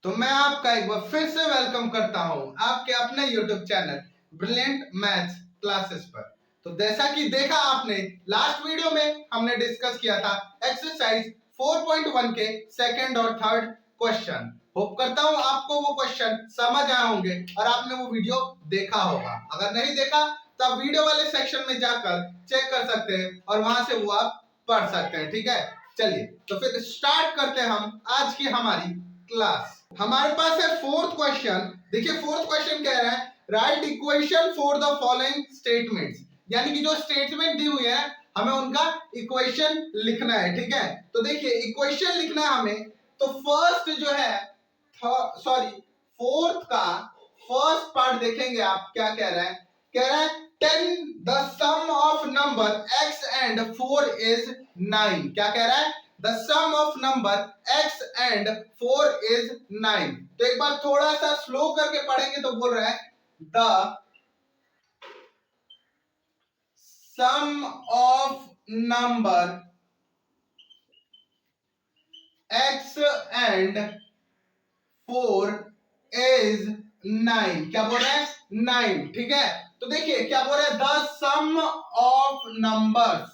तो मैं आपका एक बार फिर से वेलकम करता हूं आपके अपने YouTube channel brilliant maths classes पर। तो जैसा कि देखा आपने लास्ट वीडियो में हमने डिस्कस किया था एक्सरसाइज 4.1 के सेकंड और थर्ड क्वेश्चन। होप करता हूं आपको वो क्वेश्चन समझ आए होंगे और आपने वो वीडियो देखा होगा। अगर नहीं देखा तो आप वीडियो वाले सेक्शन में जाकर चेक कर सकते हैं और वहां से वो आप पढ़ सकते हैं। ठीक है, चलिए तो फिर स्टार्ट करते हैं हम आज की हमारी क्लास। हमारे पास है फोर्थ क्वेश्चन। देखिए फोर्थ क्वेश्चन कह रहा है right equation for the following statements, यानी कि जो स्टेटमेंट दी हुई है हमें उनका इक्वेशन लिखना है। ठीक है, तो देखिए इक्वेशन लिखना है हमें। तो फर्स्ट जो है फोर्थ का फर्स्ट पार्ट देखेंगे आप क्या कह रहा है। कह रहा है 10 the sum of number x and 4 is 9। क्या कह रहा है? The sum of number x and 4 is 9। तो एक बार थोड़ा सा स्लो करके पढ़ेंगे तो बोल रहा है the sum of number x and 4 is 9। क्या बोल रहा है? 9। ठीक है, तो देखिए क्या बोल रहा है the sum of numbers,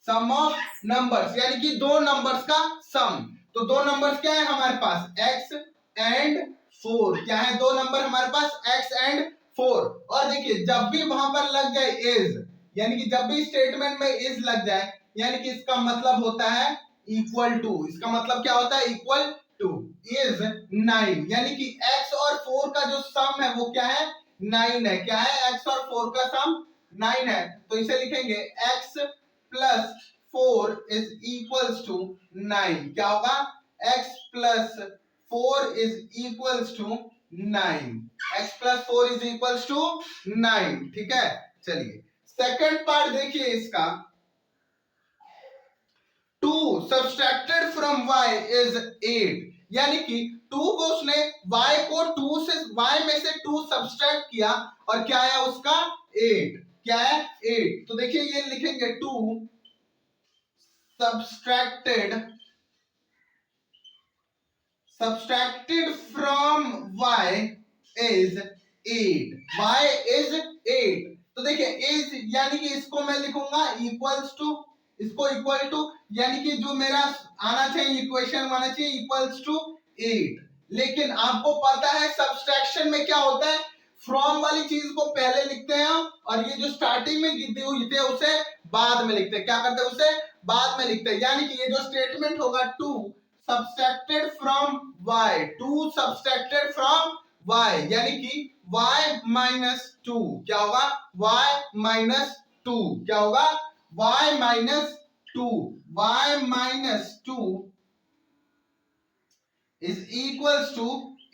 sum of numbers यानी कि दो नंबर्स का सम। तो दो नंबर्स क्या है हमारे पास x एंड 4। क्या है? दो नंबर हमारे पास x एंड 4। और देखिए जब भी वहां पर लग जाए इज, यानी कि जब भी स्टेटमेंट में इज लग जाए यानी कि इसका मतलब होता है इक्वल टू। इसका मतलब क्या होता है? इक्वल टू इज 9, यानी कि x और 4 का जो सम है वो क्या है? 9 है। क्या है? x और 4 का सम 9 है। तो इसे लिखेंगे x plus 4 is equals to 9। क्या होगा? x plus 4 is equals to 9। x plus 4 is equals to 9। ठीक है, चलिए सेकंड पार्ट देखिए इसका। 2 सब्सट्रैक्टेड फ्रॉम y इज 8, यानी कि 2 को उसने y को 2 से y में से 2 सब्सट्रैक्ट किया और क्या है उसका? 8। क्या है? 8। तो देखिए ये लिखेंगे 2 subtracted from y is 8। y is 8। तो देखिए इज यानी कि इसको मैं लिखूंगा इक्वल्स टू, इसको इक्वल टू, यानी कि जो मेरा आना चाहिए इक्वेशन आना चाहिए इक्वल्स टू 8। लेकिन आपको पता है सब्सट्रैक्शन में क्या होता है, फ्रॉम वाली चीज को पहले लिखते हैं और ये जो स्टार्टिंग में दी हुई थी उसे बाद में लिखते हैं। क्या करते हैं? उसे बाद में लिखते हैं। यानी कि ये जो स्टेटमेंट होगा 2 subtracted from y, 2 subtracted from y, यानी कि y minus 2। क्या होगा? y minus 2। क्या होगा? y minus 2। y minus 2 is equals to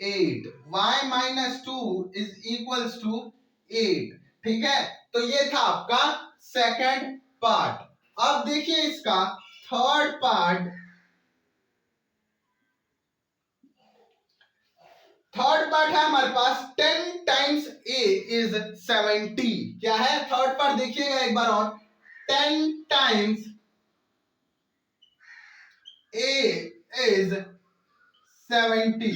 8। y minus 2 is equals to 8। ठीक है, तो ये था आपका सेकंड पार्ट। अब देखिए इसका थर्ड पार्ट। थर्ड पार्ट है हमारे पास 10 टाइम्स a इज 70। क्या है? थर्ड पार्ट देखिएगा एक बार और। 10 times a is 70।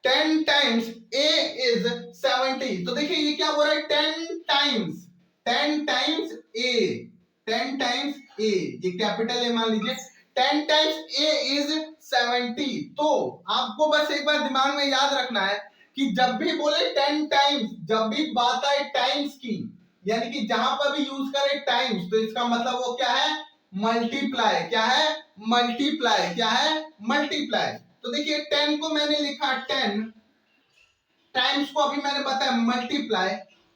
10 times a is 70। तो देखिए ये क्या हो रहा है? 10 times, 10 times a, 10 times a, ये कैपिटल ए मान लीजिए। 10 टाइम्स a इज 70। तो आपको बस एक बार दिमाग में याद रखना है कि जब भी बोले 10 टाइम्स, जब भी बात आए टाइम्स की, यानी कि जहां पर भी यूज करे टाइम्स, तो इसका मतलब वो क्या है? मल्टीप्लाई। क्या है? मल्टीप्लाई। क्या है? मल्टीप्लाई। तो देखिए 10 को मैंने लिखा 10 टाइम्स को अभी मैंने बताया मल्टीप्लाई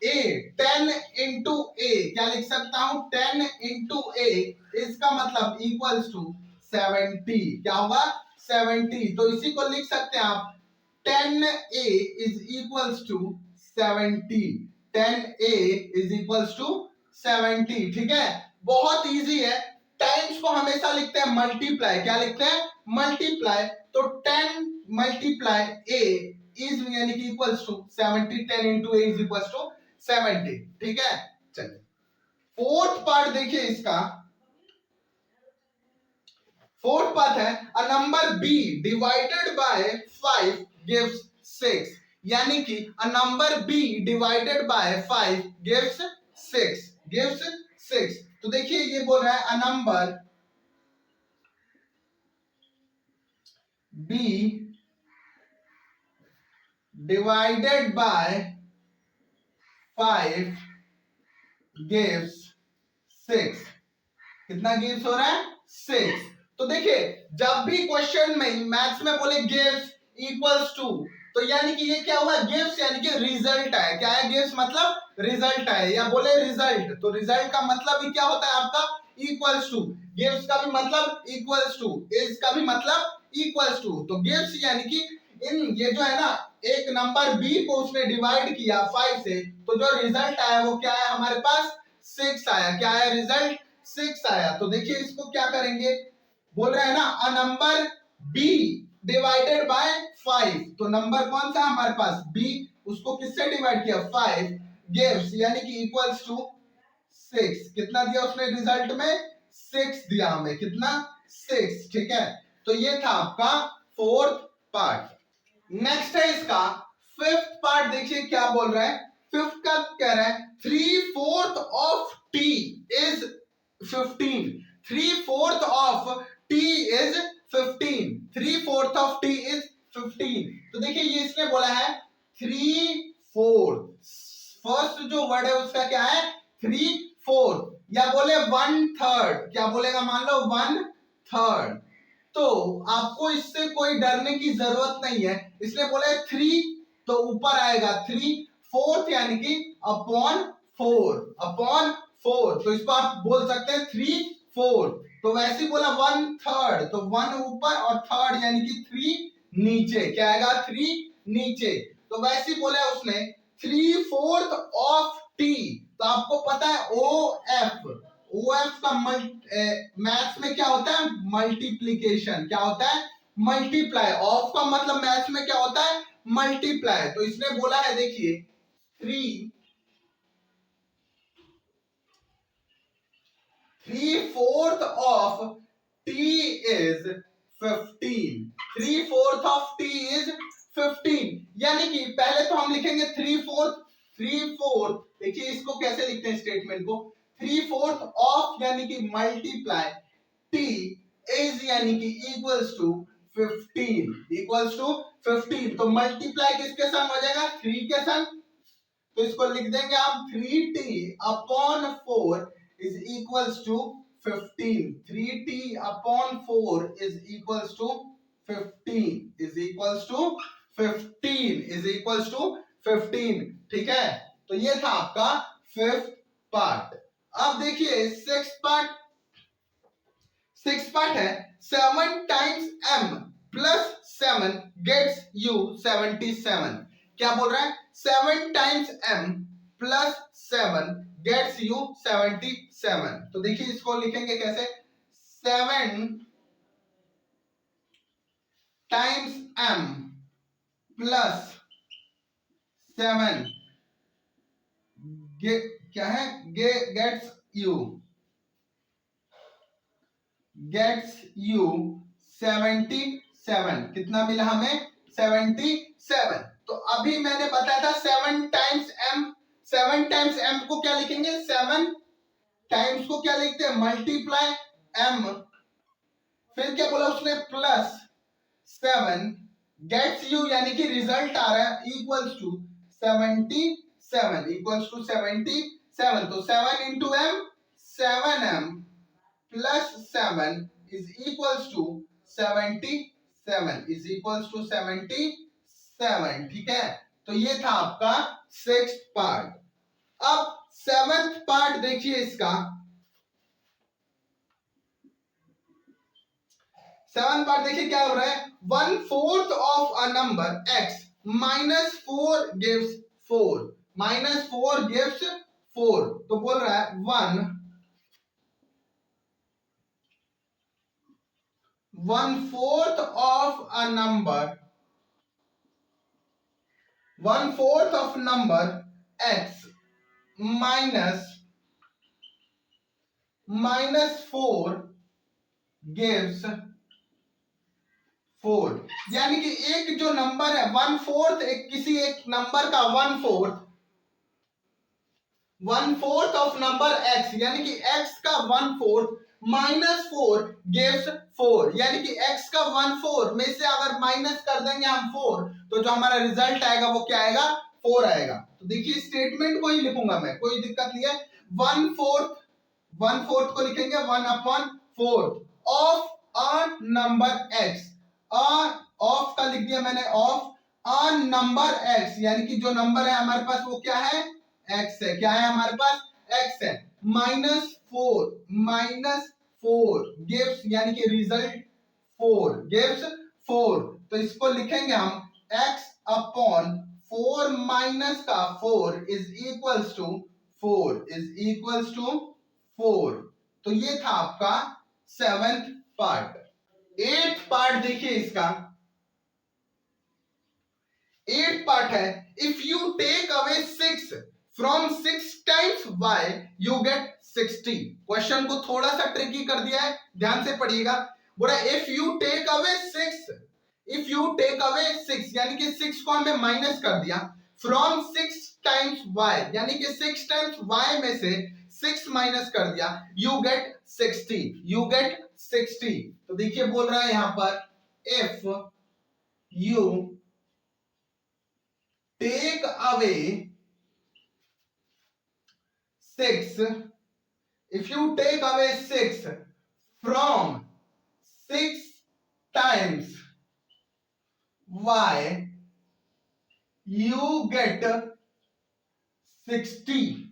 a, 10 इंटू ए। क्या लिख सकता हूं? 10 इंटू ए, इसका मतलब इक्वल्स टू 70। क्या होगा? 70। तो इसी को लिख सकते हैं आप 10a is equals to 70। 10a is equals to 70। ठीक है, बहुत इजी है। टाइम्स को हमेशा लिखते हैं मल्टीप्लाई। क्या लिखते हैं? मल्टीप्लाई। तो 10 मल्टीप्लाई a इज यानी कि equals to 70। 10 into a is equals to 70। ठीक है, चलिए फोर्थ पार्ट देखिए इसका। फोर्थ पार्ट है a number b divided by 5 gives 6, यानी कि a number b divided by 5 gives 6। तो देखिए ये बोल रहा है a number b divided by 5 gives 6। कितना गिव्स हो रहा है? 6। तो देखिए जब भी क्वेश्चन में मैथ्स में बोले गिव्स इक्वल्स टू, तो यानी कि ये क्या हुआ? गिव्स यानी कि रिजल्ट है। क्या है गिव्स? मतलब रिजल्ट है, या बोले रिजल्ट, तो रिजल्ट का मतलब ही क्या होता है आपका? Equals to. गिव्स का भी मतलब इक्वल्स टू, इज का भी मतलब इक्वल्स टू। तो गिव्स यानी कि इन ये जो है ना, एक नंबर बी को उसने डिवाइड किया 5 से, तो जो रिजल्ट आया वो क्या है हमारे पास? 6 आया। क्या है रिजल्ट? 6 आया। तो देखिए इसको क्या करेंगे, बोल रहे हैं ना अ नंबर बी डिवाइडेड बाय 5, तो नंबर कौन सा हमारे पास? बी, उसको किससे डिवाइड किया? 5 गिव्स यानी कि इक्वल्स टू 6। कितना दिया उसने रिजल्ट में? 6 दिया हमें। कितना? 6। ठीक है, तो ये था आपका फोर्थ पार्ट। नेक्स्ट है इसका फिफ्थ पार्ट। देखिए क्या बोल रहा है, फिफ्थ का कह रहा है 3/4 of T is 15। 3/4 of T is 15। 3/4 of T is 15। तो देखिए ये इसने बोला है 3/4। फर्स्ट जो वर्ड है उसका क्या है? 3/4, या बोले 1/3। क्या बोलेगा? मान लो 1/3। तो आपको इससे कोई डरने की जरूरत नहीं है। इसने बोला है 3, तो ऊपर आएगा 3/4 यानी कि अपॉन 4। तो इसको आप बोल सकते हैं 3/4। तो वैसे ही बोला 1/3, तो 1 ऊपर और थर्ड यानी कि 3 नीचे। क्या आएगा? 3 नीचे। तो वैसे ही बोला उसने 3/4 ऑफ टी। तो आपको पता है OF का मैथ्स में क्या होता है? मल्टीप्लीकेशन। क्या होता है? मल्टीप्लाई। ऑफ का मतलब मैथ्स में क्या होता है? मल्टीप्लाई। तो इसने बोला है देखिए 3/4 of T is 15। 3/4 of T is 15, यानी कि पहले तो हम लिखेंगे 3/4। देखिए इसको कैसे लिखते हैं स्टेटमेंट को, 3/4 ऑफ यानी कि मल्टीप्लाई टी इज यानी कि इक्वल्स टू 15। तो मल्टीप्लाई किसके संग हो जाएगा? 3 के संग। तो इसको लिख देंगे आप 3t upon 4 is equals to 15। 3t upon 4 is equals to 15 is equals to 15। ठीक है, तो ये था आपका फिफ्थ पार्ट। अब देखिए सिक्स पार्ट है 7 times m plus 7 gets you 77। क्या बोल रहा है? 7 times m plus 7 gets you 77। तो देखिए इसको लिखेंगे कैसे, 7 टाइम्स m प्लस 7 क्या है? Gets you 77। कितना मिला हमें? 77। तो अभी मैंने बताया था 7 टाइम्स m। 7 टाइम्स m को क्या लिखेंगे? 7 टाइम्स को क्या लिखते हैं? Multiply m। फिर क्या बोला उसने? प्लस 7 गेट्स यू यानी कि रिजल्ट आ रहा है इक्वल्स टू 77। तो 7 into m 7m plus 7 is equals to 77। ठीक है, तो ये था आपका सिक्स्थ पार्ट। अब सेवेंथ पार्ट देखिए इसका। सेवेंथ पार्ट देखिए क्या हो रहा है, 1/4 of a number x -4 gives 4। -4 gives 4। तो बोल रहा है 1/4 of a number, 1/4 of number x minus 4 gives 4, यानी कि एक जो नंबर है 1/4, एक किसी एक नंबर का 1/4 ऑफ नंबर x, यानी कि x का 1/4 -4 gives 4, यानी कि x का 1/4 में से अगर माइनस कर देंगे हम 4, तो जो हमारा रिजल्ट आएगा वो क्या आएगा, 4 आएगा। तो देखिए स्टेटमेंट को ही लिखूंगा मैं, कोई दिक्कत नहीं है। 1/4 को लिखेंगे 1/4 of a number x, of का लिख दिया मैंने, ऑफ अ नंबर x, यानी कि जो नंबर है हमारे पास वो क्या है, x है। क्या है हमारे पास, x है। -4 गिव्स, यानी कि रिजल्ट 4 गिव्स 4, तो इसको लिखेंगे हम x अपॉन 4 माइनस का 4 इज इक्वल्स टू 4। तो ये था आपका 7th पार्ट। 8th पार्ट देखिए इसका। 8th पार्ट है, if you take away 6 from 6 times y you get 60। Question को थोड़ा सा ट्रिकी कर दिया है, ध्यान से पढ़िएगा। बोला इफ यू टेक अवे 6, यानी कि 6 को हमने माइनस कर दिया, फ्रॉम 6 टाइम्स y, यानी कि 6 टाइम्स y में से 6 माइनस कर दिया, यू गेट 60। तो देखिए बोल रहा है यहां पर, if you take away 6, if you take away 6 from 6 times y, you get 60।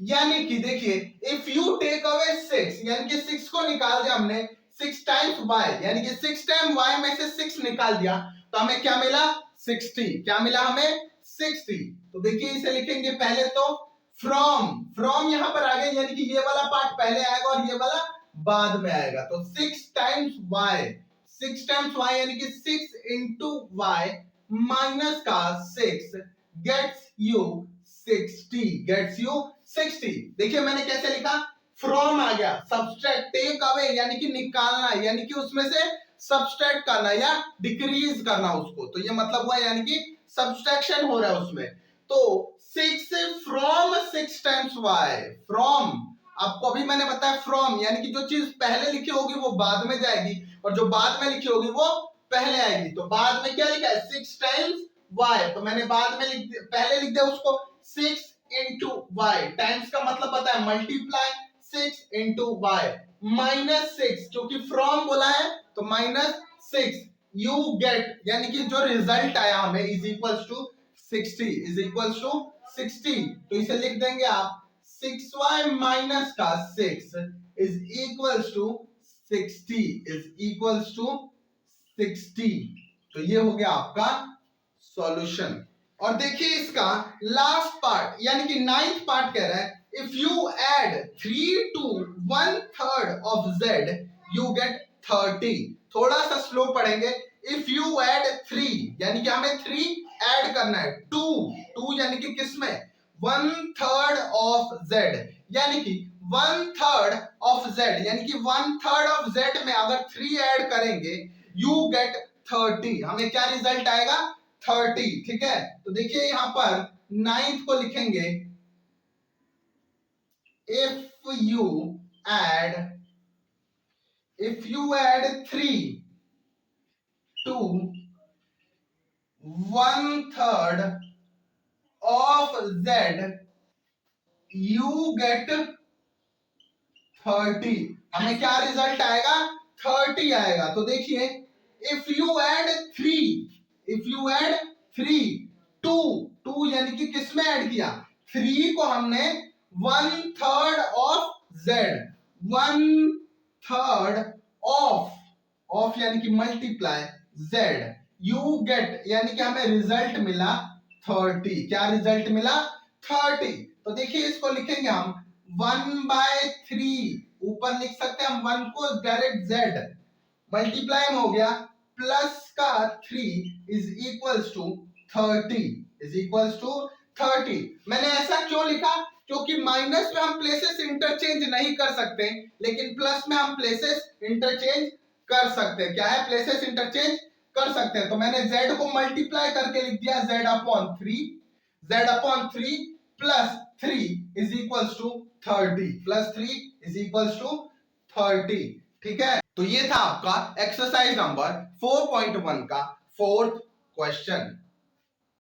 यानी कि देखिए, इफ यू टेक अवे 6, यानी कि 6 को निकाल दिया हमने 6 टाइम्स y, यानी कि 6 टाइम y में से 6 निकाल दिया, तो हमें क्या मिला, 60। क्या मिला हमें, 60। तो देखिए इसे लिखेंगे पहले तो फ्रॉम यहां पर आ गए, यानी कि ये वाला पार्ट पहले आएगा और ये वाला बाद में आएगा। तो 6 टाइम्स y यानी कि 6 इंटू y माइनस का 6 गेट्स यू 60। देखिए मैंने कैसे लिखा, फ्रॉम आ गया, सब्सट्रैक्ट, टेक अवे यानी कि निकालना, यानी कि उसमें से सब्सट्रैक्ट करना या डिक्रीज करना उसको, तो ये मतलब हुआ यानी कि सब्सट्रैक्शन हो रहा है उसमें। तो 6 फ्रॉम 6 टाइम्स y, फ्रॉम, आपको अभी मैंने बताया फ्रॉम यानी कि जो चीज पहले लिखी होगी वो बाद में जाएगी और जो बाद में लिखी होगी वो पहले आएगी। तो बाद में क्या लिखा है, 6 टाइम्स y, तो मैंने बाद में पहले लिख दिया उसको 6 इंटू वाई, टाइम्स का मतलब पता है मल्टीप्लाई, 6 इंटू वाई माइनस 6, क्योंकि फ्रॉम बोला है तो -6, यू गेट, यानी कि जो रिजल्ट आया हमें इज इक्वल्स टू 60। तो इसे लिख देंगे आप 6y माइनस का 6 इज इक्वल्स टू 60। तो ये हो गया आपका सॉल्यूशन। और देखिए इसका लास्ट पार्ट, यानी कि 9th पार्ट कह रहा है, if you add 3 to 1/3 of z you get 30। थोड़ा सा स्लो पढ़ेंगे। इफ यू ऐड 3, यानी कि हमें 3 ऐड करना है, 2 यानी कि किसमें, 1/3 ऑफ z, यानी कि 1/3 ऑफ z, यानी कि 1/3 ऑफ z में अगर 3 ऐड करेंगे यू गेट 30। हमें क्या रिजल्ट आएगा, 30। ठीक है, तो देखिए यहां पर 9th को लिखेंगे, if you add 3 to 1/3 of z you get 30। हमें क्या रिजल्ट आएगा, 30 आएगा। तो देखिए इफ यू ऐड 2 यानी कि किसमें ऐड किया, 3 को हमने 1/3 ऑफ z, 1/3 ऑफ यानी कि मल्टीप्लाई z, यू गेट, यानी कि हमें रिजल्ट मिला 30। क्या रिजल्ट मिला, 30। तो देखिए इसको लिखेंगे हम 1/3, ऊपर लिख सकते हैं हम 1 को डायरेक्ट z, मल्टीप्लाई में हो गया, प्लस का 3 इज इक्वल्स टू 30। मैंने ऐसा क्यों लिखा, क्योंकि माइनस में हम प्लेसेस इंटरचेंज नहीं कर सकते, लेकिन प्लस में हम प्लेसेस इंटरचेंज कर सकते हैं। क्या है? प्लेसेस इंटरचेंज कर सकते हैं। तो मैंने z को मल्टीप्लाई करके लिख दिया z/3 plus 3 is equals to 30, plus 3 is equals to 30। ठीक है, तो ये था आपका एक्सरसाइज नंबर 4.1 का फोर्थ क्वेश्चन।